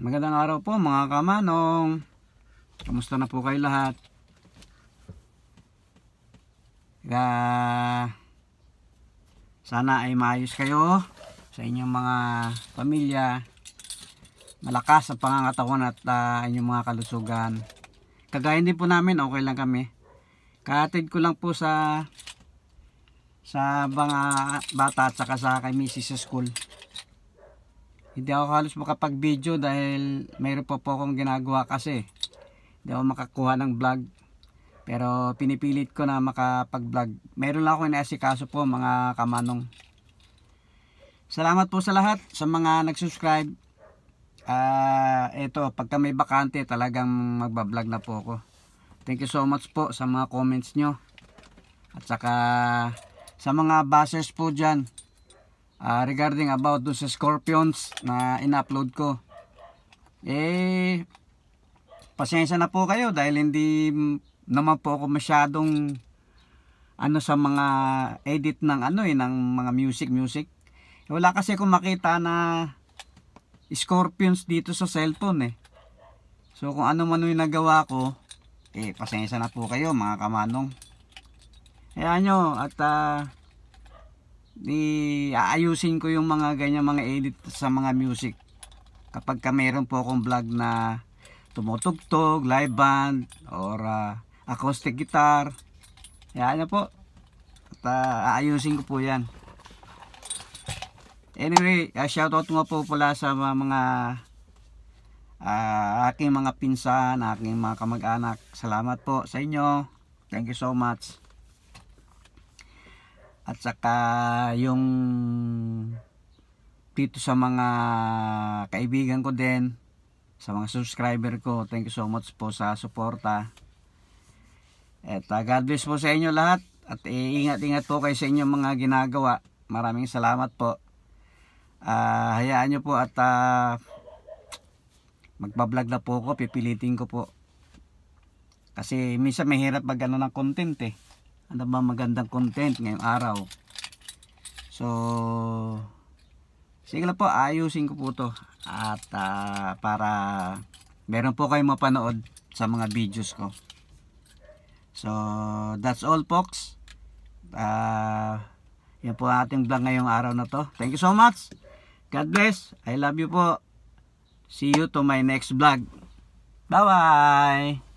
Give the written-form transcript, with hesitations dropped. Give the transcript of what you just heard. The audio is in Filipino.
Magandang araw po mga kamanong. Kamusta na po kayo lahat? Sana ay maayos kayo sa inyong mga pamilya. Malakas ang pangangatawan at inyong mga kalusugan. Kagaya din po namin, okay lang kami. Kahatid ko lang po sa mga bata at saka sa kay Mrs. sa school. Hindi ako halos makapag-video dahil mayroon po akong ginagawa kasi. Hindi ako makakuha ng vlog. Pero pinipilit ko na makapag-vlog. Mayroon lang ako inaasikaso po mga kamanong. Salamat po sa lahat sa mga nag-subscribe. Ito, pagka may bakante talagang magbablog na po ako. Thank you so much po sa mga comments nyo. At saka sa mga bashers po dyan. Regarding about do sa Scorpions na in-upload ko, pasensya na po kayo dahil hindi naman po ako masyadong sa mga edit ng ng mga music. Wala kasi akong makita na Scorpions dito sa cellphone So kung ano man yung nagawa ko, pasensya na po kayo mga kamanong. Ayan nyo at aayusin ko yung mga ganyan mga edit sa mga music kapag meron po akong vlog na tumutugtog, live band or acoustic guitar. Yan na po at aayusin ko po yan. Anyway, shoutout nga po pala sa mga aking mga pinsan, aking mga kamag-anak. Salamat po sa inyo, thank you so much. At saka yung dito sa mga kaibigan ko din, sa mga subscriber ko, thank you so much po sa suporta. At God bless po sa inyo lahat. At ingat-ingat po kayo sa inyong mga ginagawa. Maraming salamat po. Hayaan nyo po at magbablog na po ako, pipilitin ko po. Kasi minsan mahirap mag ng content Ano ba magandang content ngayong araw. So sige lang po, ayusin ko po to. At para meron po kayong mapanood sa mga videos ko. So that's all folks. Yan po ang ating vlog ngayong araw na to. Thank you so much. God bless. I love you po. See you to my next vlog. Bye bye.